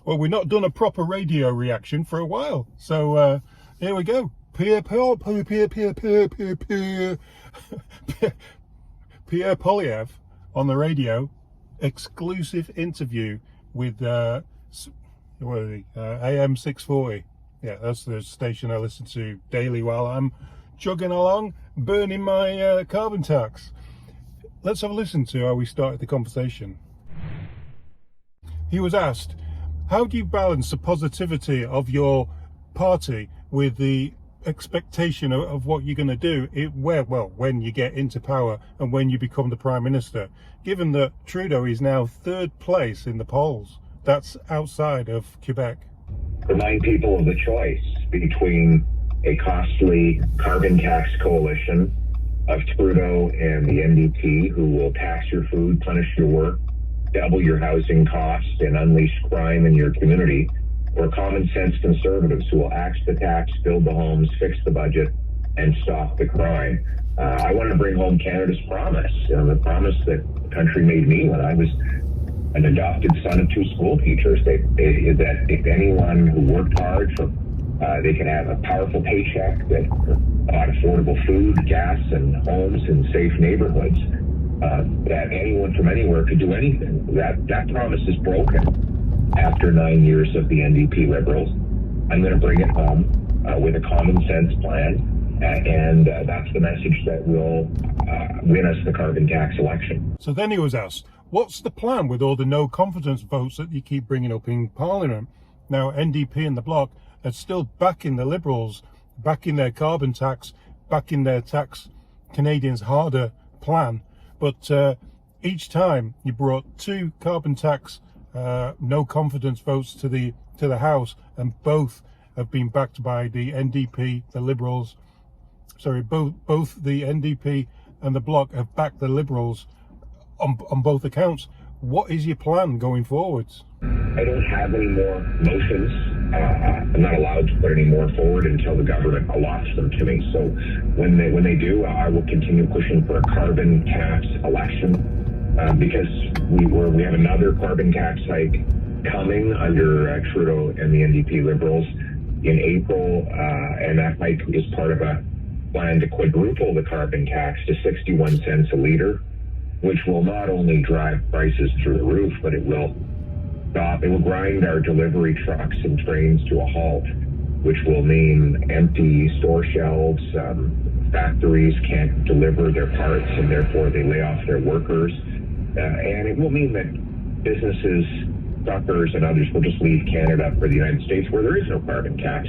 Well, we've not done a proper radio reaction for a while, so here we go. Pierre Poilievre on the radio, exclusive interview with what are they? AM 640. Yeah, that's the station I listen to daily while I'm chugging along, burning my carbon tax. Let's have a listen to how we started the conversation. He was asked, how do you balance the positivity of your party with the expectation of what you're going to do when you get into power and when you become the Prime Minister, given that Trudeau is now third place in the polls? That's outside of Quebec. Remind people of the choice between a costly carbon tax coalition of Trudeau and the NDP, who will tax your food, punish your work, double your housing costs, and unleash crime in your community, or common sense conservatives who will axe the tax, build the homes, fix the budget, and stop the crime. I want to bring home Canada's promise, the promise that the country made me when I was an adopted son of two school teachers, that if anyone who worked hard, they can have a powerful paycheck that bought affordable food, gas, and homes in safe neighborhoods, that anyone from anywhere could do anything. That promise is broken after 9 years of the NDP Liberals. I'm going to bring it home with a common sense plan, and that's the message that will win us the carbon tax election. So then he was asked, what's the plan with all the no confidence votes that you keep bringing up in Parliament? Now, NDP and the Bloc are still backing the Liberals, backing their carbon tax, backing their tax Canadians harder plan. But each time you brought two carbon tax no confidence votes to the House, and both have been backed by the NDP, the Liberals. Sorry, both the NDP and the Bloc have backed the Liberals on both accounts. What is your plan going forwards? I don't have any more motions. I'm not allowed to put any more forward until the government allots them to me. So when they do, I will continue pushing for a carbon tax election, because we have another carbon tax hike coming under Trudeau and the NDP Liberals in April, and that hike is part of a plan to quadruple the carbon tax to 61 cents a litre, which will not only drive prices through the roof, but it will grind our delivery trucks and trains to a halt, which will mean empty store shelves. Factories can't deliver their parts, and therefore they lay off their workers. And it will mean that businesses, truckers, and others will just leave Canada for the United States, where there is no carbon tax.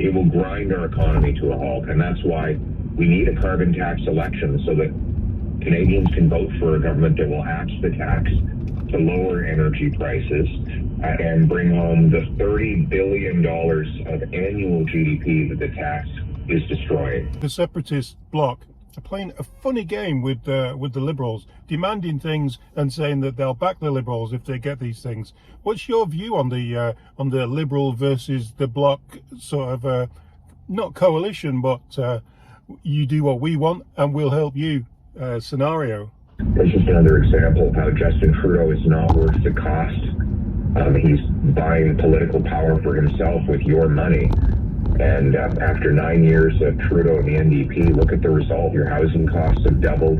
It will grind our economy to a halt, and that's why we need a carbon tax election, so that Canadians can vote for a government that will axe the tax to lower energy prices and bring home the $30 billion of annual GDP that the tax is destroying. The separatist Bloc are playing a funny game with the Liberals, demanding things and saying that they'll back the Liberals if they get these things. What's your view on the Liberal versus the Bloc sort of not coalition, but you do what we want and we'll help you scenario? It's just another example of how Justin Trudeau is not worth the cost. He's buying political power for himself with your money. And after 9 years of Trudeau and the NDP, look at the result. Your housing costs have doubled.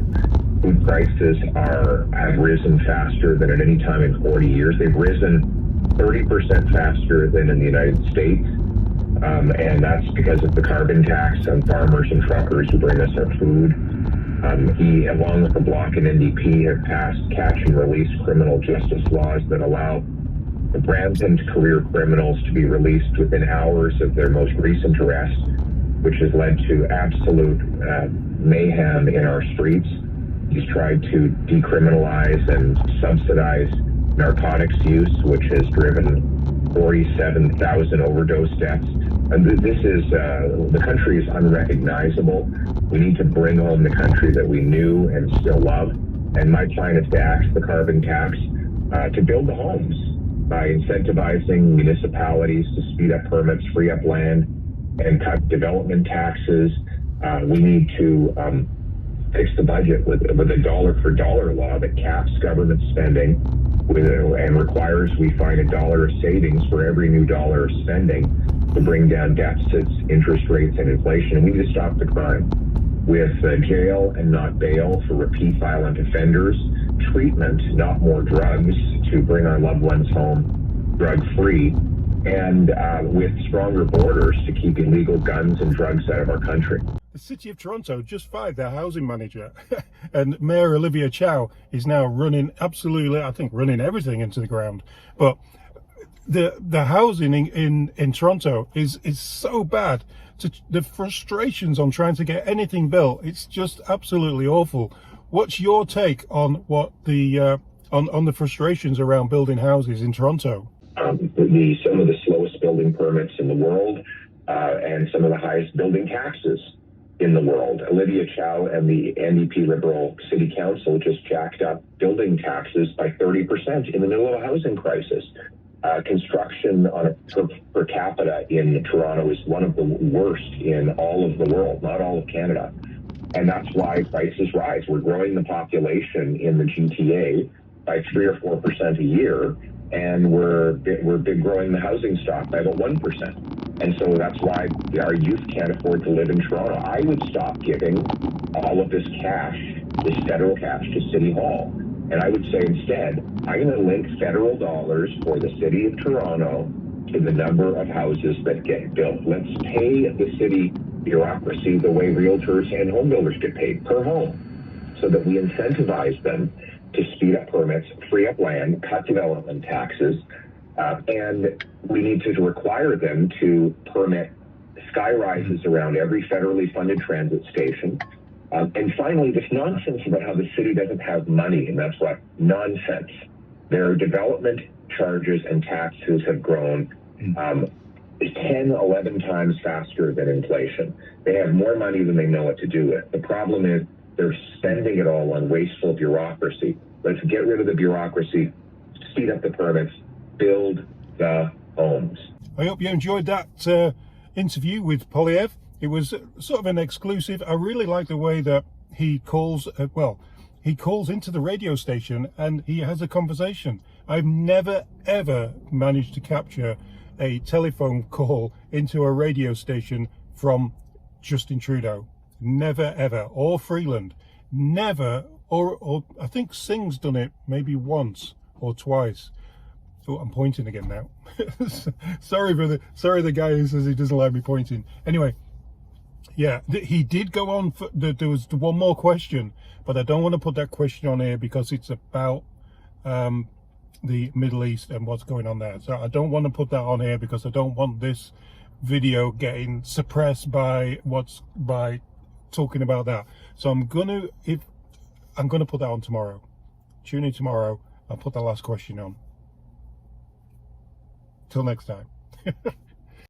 Food prices have risen faster than at any time in 40 years. They've risen 30% faster than in the United States. And that's because of the carbon tax on farmers and truckers who bring us our food. He, along with the Bloc and NDP, have passed catch and release criminal justice laws that allow rampant career criminals to be released within hours of their most recent arrest, which has led to absolute mayhem in our streets. He's tried to decriminalize and subsidize narcotics use, which has driven 47,000 overdose deaths. And the country is unrecognizable. We need to bring home the country that we knew and still love. And my plan is to axe the carbon tax to build the homes by incentivizing municipalities to speed up permits, free up land, and cut development taxes. We need to fix the budget with a dollar for dollar law that caps government spending and requires we find $1 of savings for every new dollar of spending to bring down deficits, interest rates, and inflation. And we need to stop the crime with jail and not bail for repeat violent offenders, treatment, not more drugs, to bring our loved ones home drug-free, and with stronger borders to keep illegal guns and drugs out of our country. The City of Toronto just fired their housing manager, and Mayor Olivia Chow is now running running everything into the ground. But the housing in Toronto is so bad. The frustrations on trying to get anything built, it's just absolutely awful. What's your take on what the on the frustrations around building houses in Toronto? Some of the slowest building permits in the world, and some of the highest building taxes in the world. Olivia Chow and the NDP Liberal City Council just jacked up building taxes by 30% in the middle of a housing crisis. Construction on a per capita in Toronto is one of the worst in all of the world, not all of Canada. And that's why prices rise. We're growing the population in the GTA by 3 or 4% a year, and we're growing the housing stock by about 1%. And so that's why our youth can't afford to live in Toronto. I would stop giving all of this cash, this federal cash, to City Hall. And I would say instead, I'm going to link federal dollars for the City of Toronto to the number of houses that get built. Let's pay the city bureaucracy the way realtors and home builders get paid, per home, so that we incentivize them to speed up permits, free up land, cut development taxes, and we need to require them to permit sky rises around every federally funded transit station. And finally, this nonsense about how the city doesn't have money, and that's what nonsense. Their development charges and taxes have grown 10, 11 times faster than inflation. They have more money than they know what to do with. The problem is they're spending it all on wasteful bureaucracy. Let's get rid of the bureaucracy, speed up the permits, build the homes. I hope you enjoyed that interview with Poilievre. It was sort of an exclusive. I really like the way that he calls, he calls into the radio station and he has a conversation. I've never, ever managed to capture a telephone call into a radio station from Justin Trudeau. Never, ever. Or Freeland. Never. Or I think Singh's done it maybe once or twice. Oh, I'm pointing again now. sorry the guy who says he doesn't like me pointing. Anyway, yeah, he did go on. There was one more question, but I don't want to put that question on here because it's about the Middle East and what's going on there. So I don't want to put that on here because I don't want this video getting suppressed by talking about that. So I'm gonna put that on tomorrow. Tune in tomorrow. I'll put that last question on. Till next time.